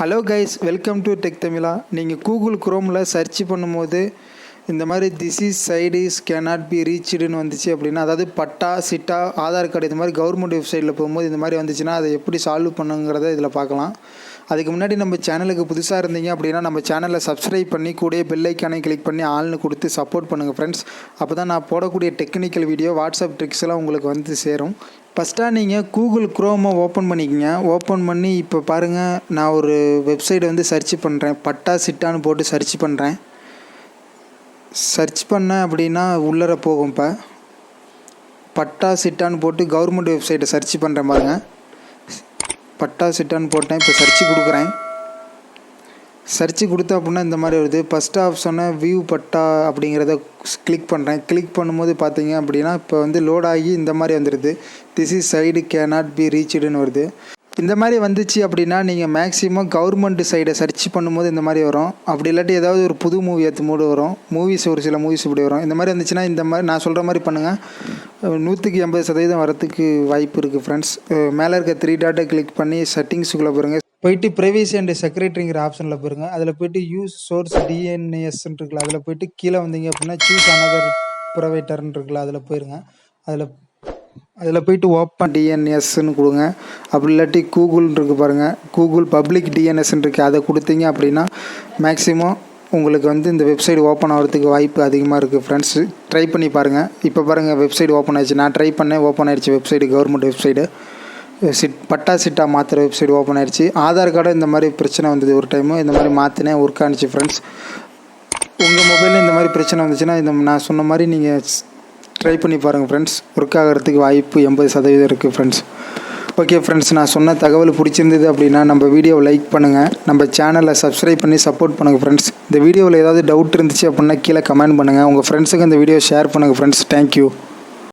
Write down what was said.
Hello guys, welcome to techtamil. நீங்கள் Google குரோமில் search பண்ணும்போது இந்த மாதிரி this is site is cannot be ரீச்டுன்னு வந்துச்சு அப்படின்னா, அதாவது பட்டா சிட்டா ஆதார் கார்டு இந்த மாதிரி கவர்மெண்ட் வெப்சைட்டில் போகும்போது இந்த மாதிரி வந்துச்சுன்னா அதை எப்படி சால்வ் பண்ணுங்கிறத இதில் பார்க்கலாம். அதுக்கு முன்னாடி நம்ம சேனலுக்கு புதுசாக இருந்தீங்க அப்படின்னா நம்ம சேனலை சப்ஸ்கிரைப் பண்ணி கூடிய பெல் ஐக்கானை கிளிக் பண்ணி ஆள்னு கொடுத்து சப்போர்ட் பண்ணுங்கள் ஃப்ரெண்ட்ஸ். அப்போ தான் நான் போடக்கூடிய டெக்னிக்கல் வீடியோ வாட்ஸ்அப் ட்ரிக்ஸ் எல்லாம் உங்களுக்கு வந்து சேரும். ஃபஸ்ட்டாக நீங்கள் கூகுள் குரோமை ஓப்பன் பண்ணிக்கங்க. ஓப்பன் பண்ணி இப்போ பாருங்கள், நான் ஒரு வெப்சைட் வந்து சர்ச் பண்ணுறேன். பட்டா சிட்டான்னு போட்டு சர்ச் பண்ணுறேன். சர்ச் பண்ணேன் அப்படின்னா உள்ளர போகும். இப்போ பட்டா சிட்டான்னு போட்டு கவர்மெண்ட் வெப்சைட்டை சர்ச் பண்ணுறேன் பாருங்கள். பட்டா சிட்டான்னு போட்டேன். இப்போ சர்ச் கொடுக்குறேன். சர்ச் கொடுத்தா அப்படின்னா இந்த மாதிரி வருது. ஃபஸ்ட் ஆப்ஷனை வியூ பட்டா அப்படிங்கிறத கிளிக் பண்ணுறேன். கிளிக் பண்ணும்போது பார்த்தீங்க அப்படின்னா இப்போ வந்து லோட் ஆகி இந்த மாதிரி வந்துடுது. This is site cannot be ரீச்டுன்னு வருது. இந்த மாதிரி வந்துச்சு அப்படின்னா நீங்கள் மேக்ஸிமம் கவர்மெண்ட் சைடை சர்ச் பண்ணும்போது இந்த மாதிரி வரும். அப்படி இல்லாட்டி ஏதாவது ஒரு புது மூவி ஏற்று மூடு வரும். ஒரு சில மூவிஸ் இப்படி வரும். இந்த மாதிரி வந்துச்சுன்னா இந்த மாதிரி நான் சொல்கிற மாதிரி பண்ணுங்கள். 100% வரத்துக்கு வாய்ப்பு இருக்குது ஃப்ரெண்ட்ஸ். மேலே இருக்க 3 டாட்டை கிளிக் பண்ணி செட்டிங்ஸுக்குள்ளே போயிருங்க. போயிட்டு ப்ரைவேசி அண்ட் செக்யூரிட்டிங்கிற ஆப்ஷனில் போயிருங்க. அதில் போய்ட்டு யூஸ் சோர்ஸ் டிஎன்எஸ்ன்னு இருக்குல்ல, அதில் போய்ட்டு கீழே வந்தீங்க அப்படின்னா சூஸ் அனதர் ப்ரொவைடர்ன்னு இருக்குல்ல, அதில் போயிருங்க. அதில் போய்ட்டு ஓப்பன் டிஎன்எஸ்ன்னு கொடுங்க. அப்படி இல்லாட்டி கூகுள்னு இருக்குது பாருங்கள், கூகுள் பப்ளிக் டிஎன்எஸ்ன்னு இருக்குது, அதை கொடுத்தீங்க அப்படின்னா மேக்ஸிமம் உங்களுக்கு வந்து இந்த வெப்சைட் ஓப்பன் ஆகிறதுக்கு வாய்ப்பு அதிகமாக இருக்குது ஃப்ரெண்ட்ஸ். ட்ரை பண்ணி பாருங்கள். இப்போ பாருங்கள், வெப்சைட் ஓப்பன் ஆயிடுச்சு. நான் ட்ரை பண்ணேன், ஓப்பன் ஆயிடுச்சு website. Government website patta chitta மாற்றுற website open ஆயிடுச்சு. ஆதார் கார்டு இந்த மாதிரி பிரச்சனை வந்தது ஒரு டைமு. இந்த மாதிரி மாற்றினேன், ஒர்க் ஆனிச்சு ஃப்ரெண்ட்ஸ். உங்கள் மொபைலில் இந்த மாதிரி பிரச்சனை வந்துச்சுன்னா நான் சொன்ன மாதிரி நீங்கள் ட்ரை பண்ணி பாருங்கள் ஃப்ரெண்ட்ஸ். ஒர்க் ஆகிறதுக்கு வாய்ப்பு 80% இருக்குது ஃப்ரெண்ட்ஸ். ஓகே ஃப்ரெண்ட்ஸ், நான் சொன்ன தகவல் பிடிச்சிருந்தது அப்படின்னா நம்ம வீடியோவை லைக் பண்ணுங்கள், நம்ம சேனலை சப்ஸ்கிரைப் பண்ணி சப்போர்ட் பண்ணுங்கள் ஃப்ரெண்ட்ஸ். இந்த வீடியோவில் ஏதாவது டவுட் இருந்துச்சு அப்படின்னா கீழே கமெண்ட் பண்ணுங்கள். உங்கள் ஃப்ரெண்ட்ஸுக்கு இந்த வீடியோ ஷேர் பண்ணுங்கள் ஃப்ரெண்ட்ஸ். தேங்க்யூ.